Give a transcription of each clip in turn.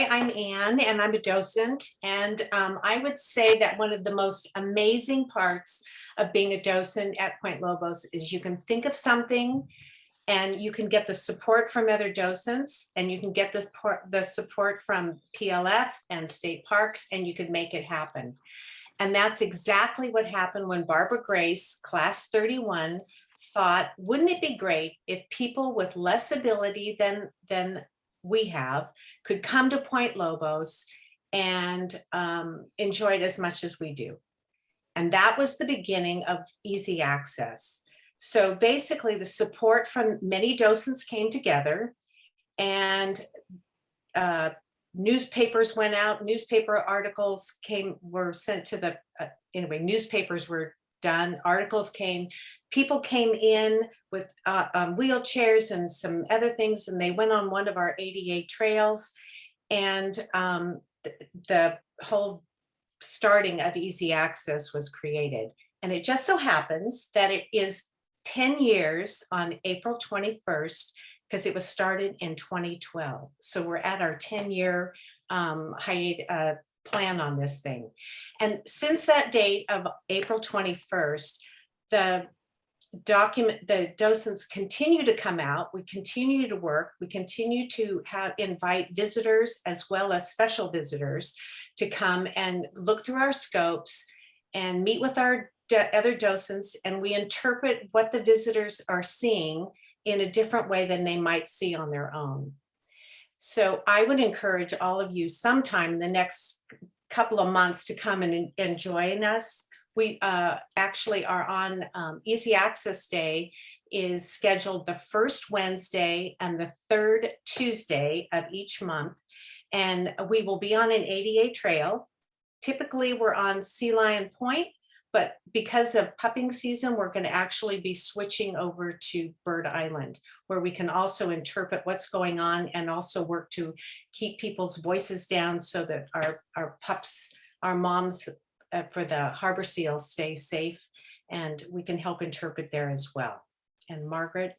Hi, I'm Anne, and I'm a docent. And I would say that one of the most amazing parts of being a docent at Point Lobos is you can think of something and you can get the support from other docents, and you can get the support from PLF and state parks, and you can make it happen. And that's exactly what happened when Barbara Grace, class 31, thought, wouldn't it be great if people with less ability than we have could come to Point Lobos and enjoy it as much as we do. And that was the beginning of easy access. So basically the support from many docents came together, and newspapers went out, newspaper articles were sent to the, newspapers were done, articles came, people came in with wheelchairs and some other things, and they went on one of our ADA trails, and the whole starting of easy access was created. And it just so happens that it is 10 years on April 21st, because it was started in 2012. So we're at our 10-year plan on this thing. And since that date of April 21st, the docents continue to come out, we continue to work, we continue to invite visitors as well as special visitors to come and look through our scopes and meet with our other docents, and we interpret what the visitors are seeing in a different way than they might see on their own. So I would encourage all of you sometime in the next couple of months to come and join us. We actually are on Easy Access Day is scheduled the first Wednesday and the third Tuesday of each month. And we will be on an ADA trail. Typically we're on Sea Lion Point, but because of pupping season, we're going to actually be switching over to Bird Island, where we can also interpret what's going on and also work to keep people's voices down so that our pups, our moms for the harbor seals stay safe, and we can help interpret there as well. And Margaret?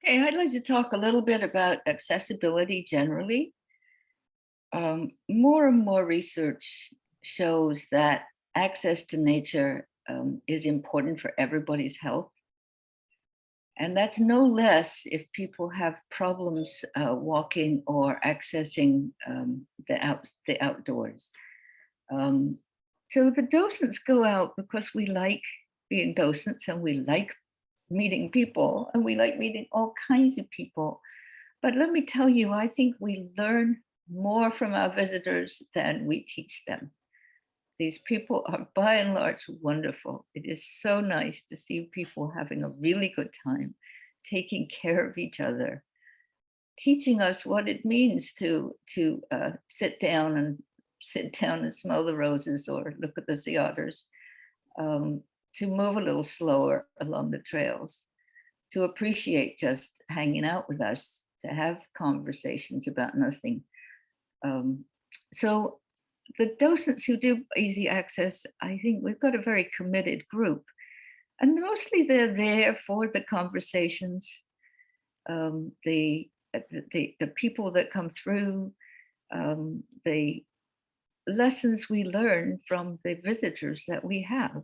Okay, I'd like to talk a little bit about accessibility generally. More and more research shows that access to nature is important for everybody's health. And that's no less if people have problems walking or accessing the outdoors. So the docents go out because we like being docents, and we like meeting people, and we like meeting all kinds of people. But let me tell you, I think we learn more from our visitors than we teach them. These people are by and large wonderful. It is so nice to see people having a really good time, taking care of each other, teaching us what it means to sit down and smell the roses or look at the sea otters, to move a little slower along the trails, to appreciate just hanging out with us, to have conversations about nothing. So the docents who do easy access, I think we've got a very committed group, and mostly they're there for the conversations, the people that come through, the lessons we learn from the visitors that we have.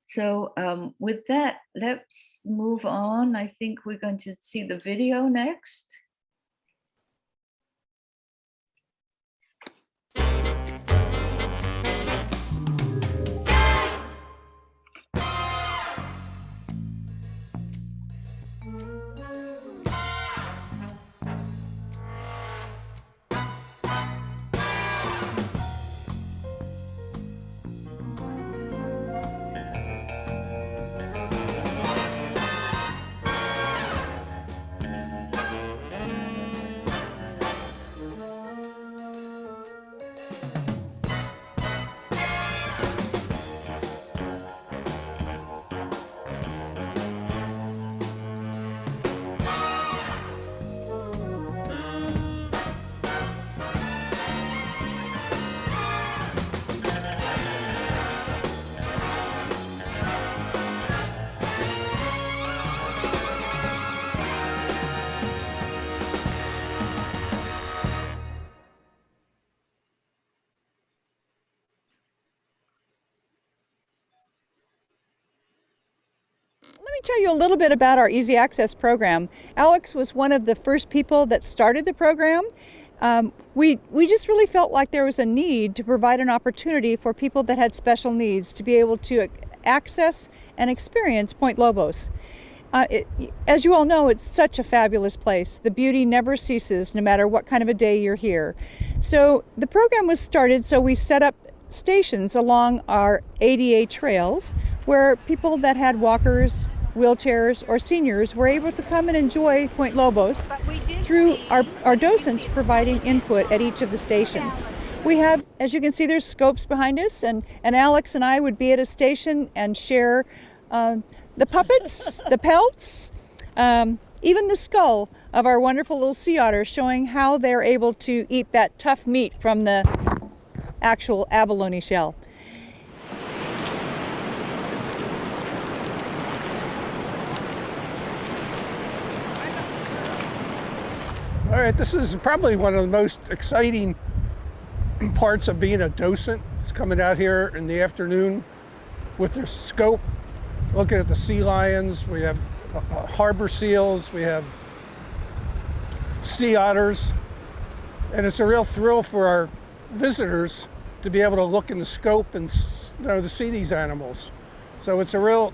So with that, let's move on. I think we're going to see the video next. tell you a little bit about our Easy Access program. Alex was one of the first people that started the program. We just really felt like there was a need to provide an opportunity for people that had special needs to be able to access and experience Point Lobos. As you all know, it's such a fabulous place. The beauty never ceases, no matter what kind of a day you're here. So the program was started, so we set up stations along our ADA trails where people that had walkers, wheelchairs, or seniors were able to come and enjoy Point Lobos through our docents providing input at each of the stations. We have, as you can see, there's scopes behind us, and Alex and I would be at a station and share the puppets, the pelts, even the skull of our wonderful little sea otter, showing how they're able to eat that tough meat from the actual abalone shell. All right, this is probably one of the most exciting parts of being a docent. It's coming out here in the afternoon with their scope, looking at the sea lions. We have harbor seals, we have sea otters, and it's a real thrill for our visitors to be able to look in the scope and to see these animals. So it's a real,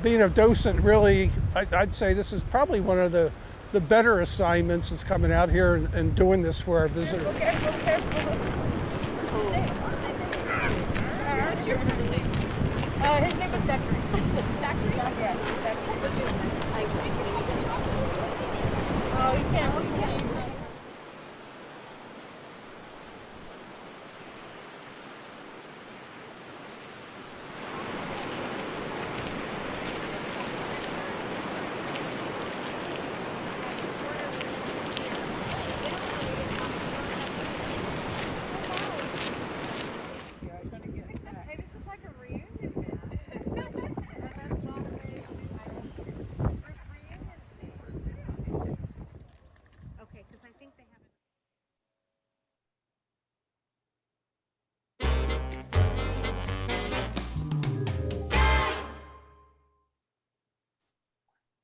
being a docent, really, I'd say this is probably one of the better assignments is coming out here and doing this for our visitors. His name is Zachary. Zachary? Yeah, Zachary. Oh, you can't.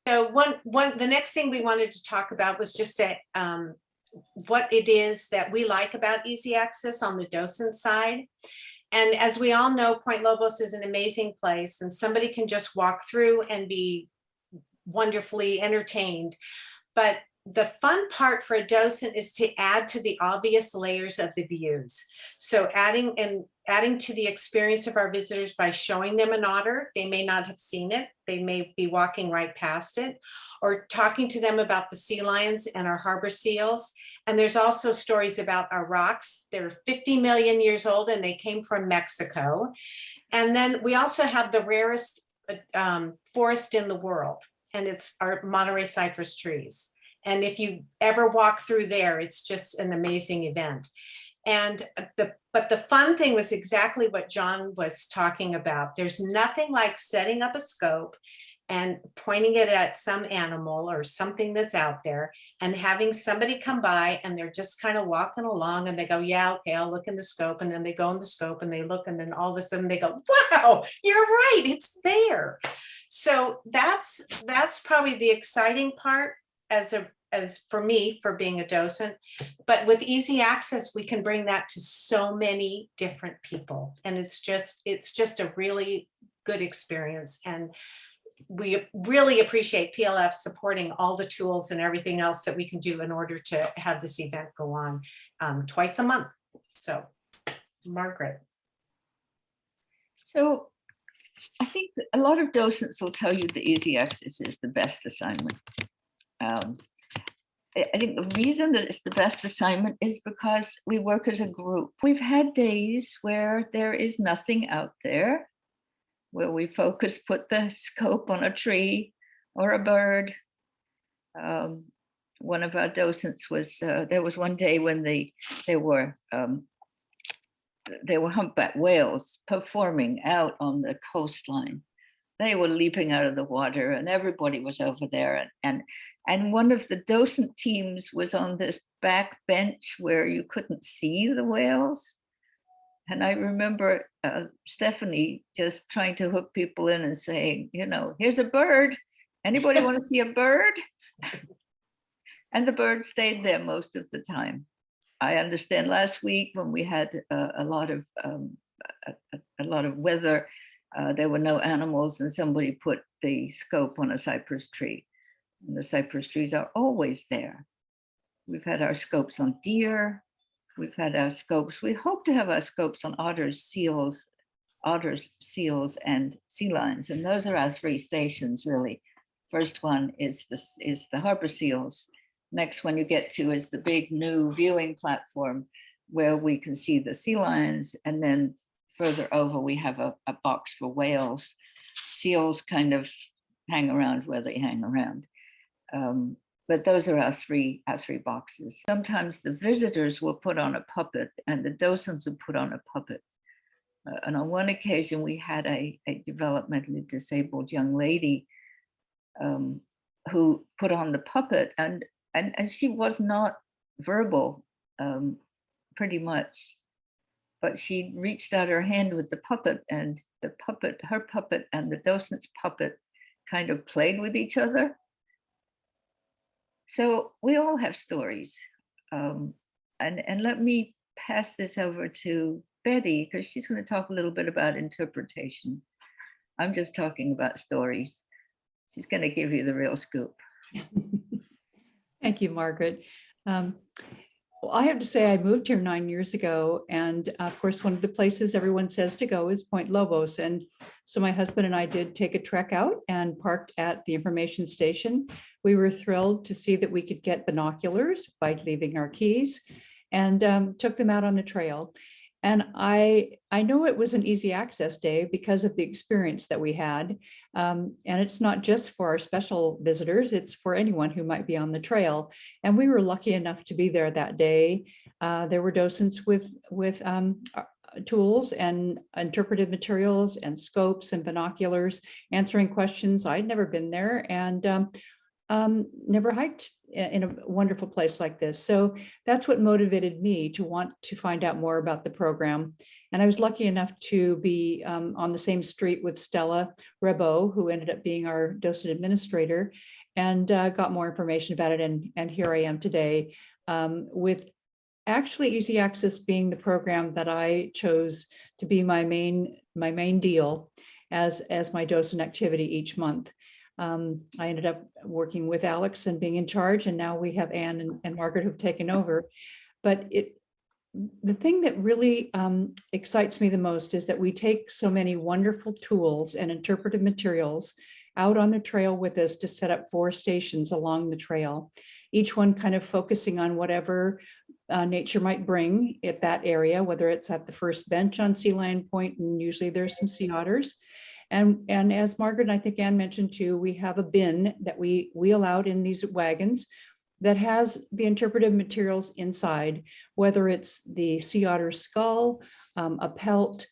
So the next thing we wanted to talk about was just what it is that we like about Easy Access on the docent side. And as we all know, Point Lobos is an amazing place, and somebody can just walk through and be wonderfully entertained. But the fun part for a docent is to add to the obvious layers of the views. So adding to the experience of our visitors by showing them an otter. They may not have seen it. They may be walking right past it, or talking to them about the sea lions and our harbor seals. And there's also stories about our rocks. They're 50 million years old and they came from Mexico. And then we also have the rarest forest in the world, and it's our Monterey cypress trees. And if you ever walk through there, it's just an amazing event. And but the fun thing was exactly what John was talking about. There's nothing like setting up a scope and pointing it at some animal or something that's out there and having somebody come by and they're just kind of walking along and they go, yeah, okay, I'll look in the scope. And then they go in the scope and they look, and then all of a sudden they go, wow, you're right, it's there. So that's probably the exciting part as for me, for being a docent. But with Easy Access, we can bring that to so many different people. And it's just a really good experience. And we really appreciate PLF supporting all the tools and everything else that we can do in order to have this event go on twice a month. So, Margaret. So I think a lot of docents will tell you the Easy Access is the best assignment. I think the reason that it's the best assignment is because we work as a group. We've had days where there is nothing out there, where we put the scope on a tree or a bird. One of our docents was, there was one day when there were humpback whales performing out on the coastline. They were leaping out of the water and everybody was over there. And one of the docent teams was on this back bench where you couldn't see the whales. And I remember Stephanie just trying to hook people in and saying, you know, here's a bird. Anybody want to see a bird? And the bird stayed there most of the time. I understand last week when we had a lot of weather, there were no animals, and somebody put the scope on a cypress tree. And the cypress trees are always there. We've had our scopes on deer. We've had our scopes. We hope to have our scopes on otters, seals, and sea lions, and those are our 3 stations really. First one is the harbor seals. Next one you get to is the big new viewing platform where we can see the sea lions, and then further over we have a box for whales. Seals kind of hang around where they hang around. But those are our three boxes. Sometimes the visitors will put on a puppet and the docents will put on a puppet. And on one occasion we had a developmentally disabled young lady who put on the puppet, and she was not verbal pretty much, but she reached out her hand with the puppet, and her puppet and the docent's puppet kind of played with each other. So we all have stories. And let me pass this over to Betty, because she's going to talk a little bit about interpretation. I'm just talking about stories. She's going to give you the real scoop. Thank you, Margaret. Well, I have to say I moved here 9 years ago, and of course, one of the places everyone says to go is Point Lobos. And so my husband and I did take a trek out and parked at the information station. We were thrilled to see that we could get binoculars by leaving our keys, and took them out on the trail. And I know it was an easy access day because of the experience that we had. And it's not just for our special visitors, it's for anyone who might be on the trail. And we were lucky enough to be there that day. There were docents with tools and interpretive materials and scopes and binoculars answering questions. I'd never been there and never hiked in a wonderful place like this. So that's what motivated me to want to find out more about the program. And I was lucky enough to be on the same street with Stella Rebo, who ended up being our docent administrator, and got more information about it. And here I am today with actually Easy Access being the program that I chose to be my main deal as my docent activity each month. I ended up working with Alex and being in charge, and now we have Anne and Margaret who've taken over. But the thing that really excites me the most is that we take so many wonderful tools and interpretive materials out on the trail with us to set up 4 stations along the trail, each one kind of focusing on whatever nature might bring at that area, whether it's at the first bench on Sea Lion Point, and usually there's some sea otters. And as Margaret and I think Anne mentioned too, we have a bin that we wheel out in these wagons that has the interpretive materials inside, whether it's the sea otter skull, a pelt,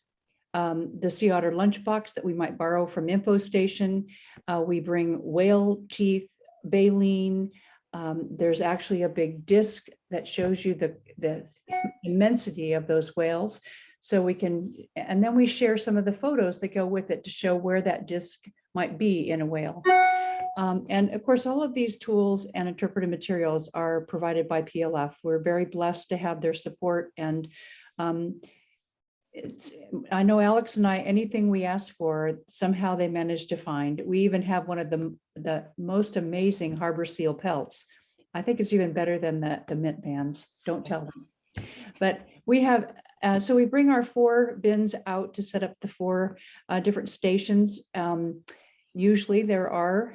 the sea otter lunchbox that we might borrow from Info Station. We bring whale teeth, baleen. There's actually a big disc that shows you the immensity of those whales. So we can, and then we share some of the photos that go with it to show where that disc might be in a whale. And of course, all of these tools and interpretive materials are provided by PLF. We're very blessed to have their support. And I know Alex and I, anything we ask for, somehow they manage to find. We even have one of the most amazing harbor seal pelts. I think it's even better than the mint bands. Don't tell them. But we have, so we bring our 4 bins out to set up the 4 different stations. Usually there are,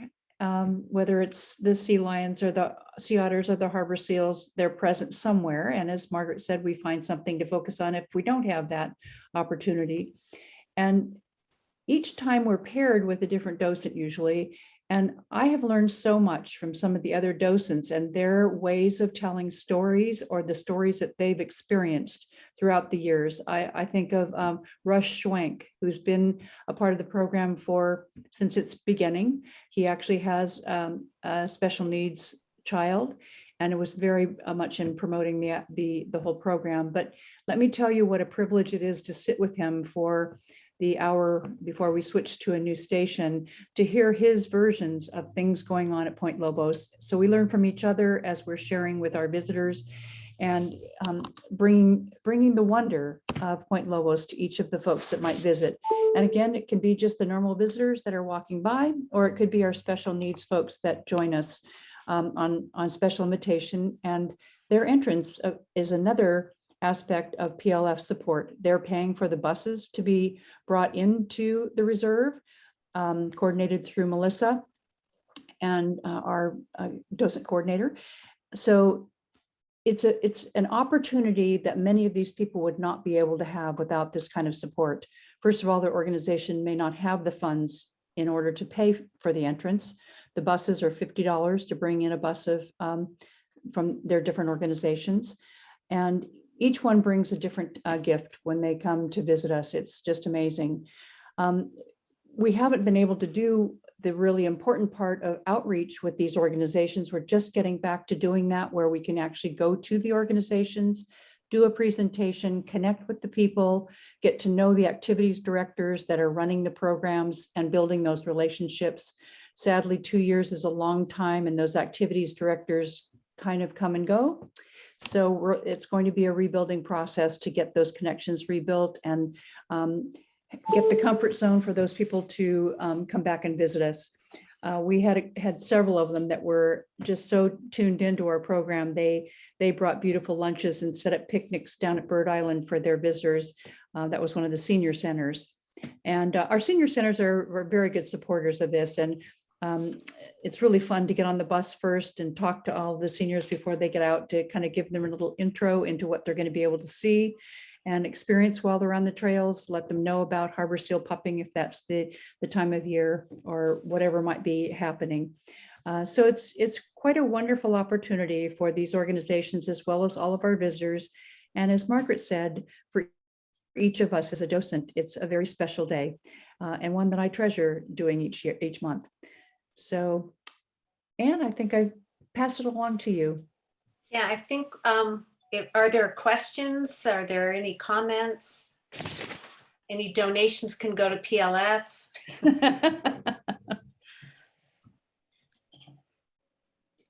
whether it's the sea lions or the sea otters or the harbor seals, they're present somewhere. And as Margaret said, we find something to focus on if we don't have that opportunity. And each time we're paired with a different docent usually. And I have learned so much from some of the other docents and their ways of telling stories or the stories that they've experienced throughout the years. I think of Rush Schwenk, who's been a part of the program since its beginning. He actually has a special needs child, and it was very much in promoting the whole program. But let me tell you what a privilege it is to sit with him for the hour before we switch to a new station, to hear his versions of things going on at Point Lobos. So we learn from each other as we're sharing with our visitors, and bringing the wonder of Point Lobos to each of the folks that might visit. And again, it can be just the normal visitors that are walking by, or it could be our special needs folks that join us on special invitation. And their entrance is another aspect of PLF support. They're paying for the buses to be brought into the reserve, coordinated through Melissa and our docent coordinator. So it's an opportunity that many of these people would not be able to have without this kind of support. First of all, their organization may not have the funds in order to pay for the entrance. The buses are $50 to bring in a bus of from their different organizations. And each one brings a different gift when they come to visit us. It's just amazing. We haven't been able to do the really important part of outreach with these organizations. We're just getting back to doing that, where we can actually go to the organizations, do a presentation, connect with the people, get to know the activities directors that are running the programs and building those relationships. Sadly, 2 years is a long time, and those activities directors kind of come and go. So it's going to be a rebuilding process to get those connections rebuilt and get the comfort zone for those people to come back and visit us. We had several of them that were just so tuned into our program. They brought beautiful lunches and set up picnics down at Bird Island for their visitors. That was one of the senior centers. And our senior centers are very good supporters of this. And it's really fun to get on the bus first and talk to all the seniors before they get out, to kind of give them a little intro into what they're going to be able to see and experience while they're on the trails, let them know about harbor seal pupping if that's the time of year or whatever might be happening. So it's quite a wonderful opportunity for these organizations as well as all of our visitors. And as Margaret said, for each of us as a docent, it's a very special day and one that I treasure doing each month. So, Anne, I think I pass it along to you. Yeah, I think, are there questions? Are there any comments? Any donations can go to PLF.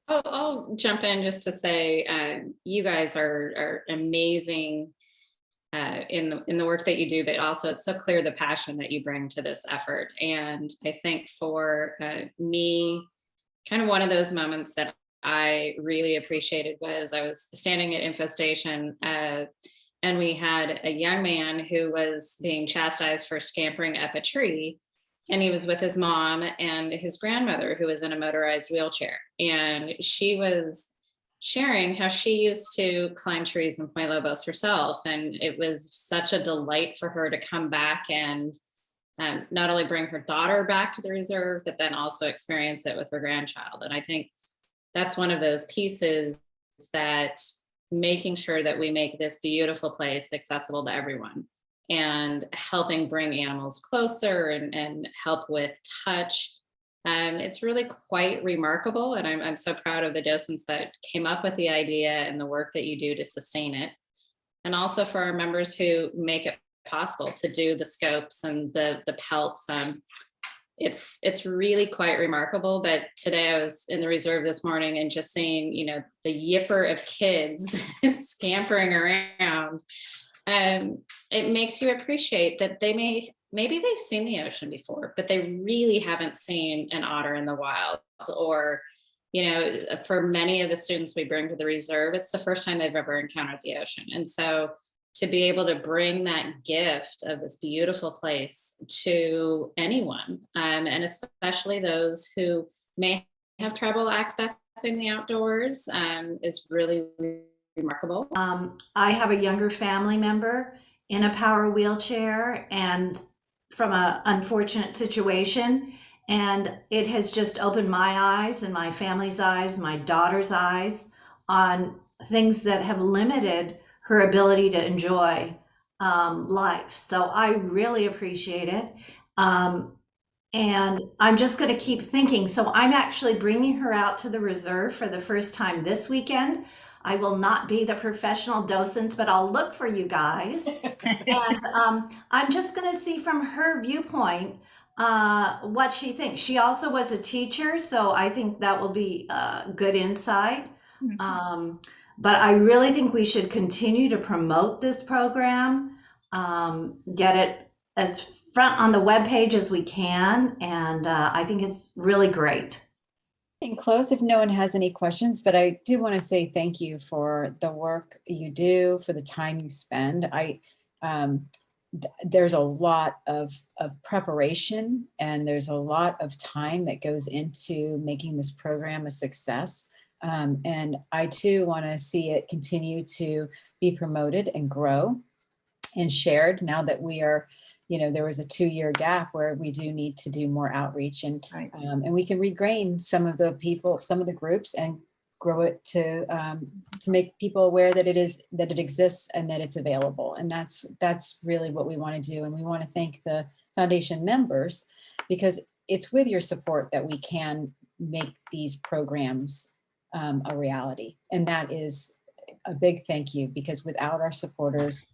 I'll jump in just to say, you guys are amazing in the work that you do, but also it's so clear the passion that you bring to this effort. And I think for me, kind of one of those moments that I really appreciated was I was standing at Info Station and we had a young man who was being chastised for scampering up a tree. And he was with his mom and his grandmother, who was in a motorized wheelchair. And she was sharing how she used to climb trees in Point Lobos herself. And it was such a delight for her to come back and not only bring her daughter back to the reserve, but then also experience it with her grandchild. And I think that's one of those pieces that making sure that we make this beautiful place accessible to everyone and helping bring animals closer and help with touch. It's really quite remarkable. And I'm so proud of the docents that came up with the idea and the work that you do to sustain it. And also for our members who make it possible to do the scopes and the pelts. It's really quite remarkable. But today I was in the reserve this morning and just seeing, the yipper of kids scampering around. It makes you appreciate that maybe they've seen the ocean before, but they really haven't seen an otter in the wild. Or, for many of the students we bring to the reserve, it's the first time they've ever encountered the ocean. And so to be able to bring that gift of this beautiful place to anyone, and especially those who may have trouble accessing the outdoors, is really remarkable. I have a younger family member in a power wheelchair and from an unfortunate situation. And it has just opened my eyes and my family's eyes, my daughter's eyes on things that have limited her ability to enjoy life. So I really appreciate it. And I'm just going to keep thinking. So I'm actually bringing her out to the reserve for the first time this weekend. I will not be the professional docents, but I'll look for you guys. And I'm just going to see from her viewpoint what she thinks. She also was a teacher, so I think that will be good insight. But I really think we should continue to promote this program, get it as front on the webpage as we can, and I think it's really great. And close if no one has any questions, but I do want to say thank you for the work you do, for the time you spend. There's a lot of preparation, and there's a lot of time that goes into making this program a success. And I too want to see it continue to be promoted and grow and shared now that we are, there was a 2-year gap where we do need to do more outreach, and Right. And we can regrain some of the people, some of the groups, and grow it to make people aware that it exists and that it's available. And that's really what we want to do. And we want to thank the foundation members, because it's with your support that we can make these programs a reality. And that is a big thank you, because without our supporters,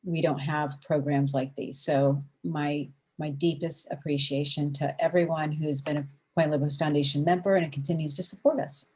we don't have programs like these. So my deepest appreciation to everyone who's been a Point Lobos Foundation member and continues to support us.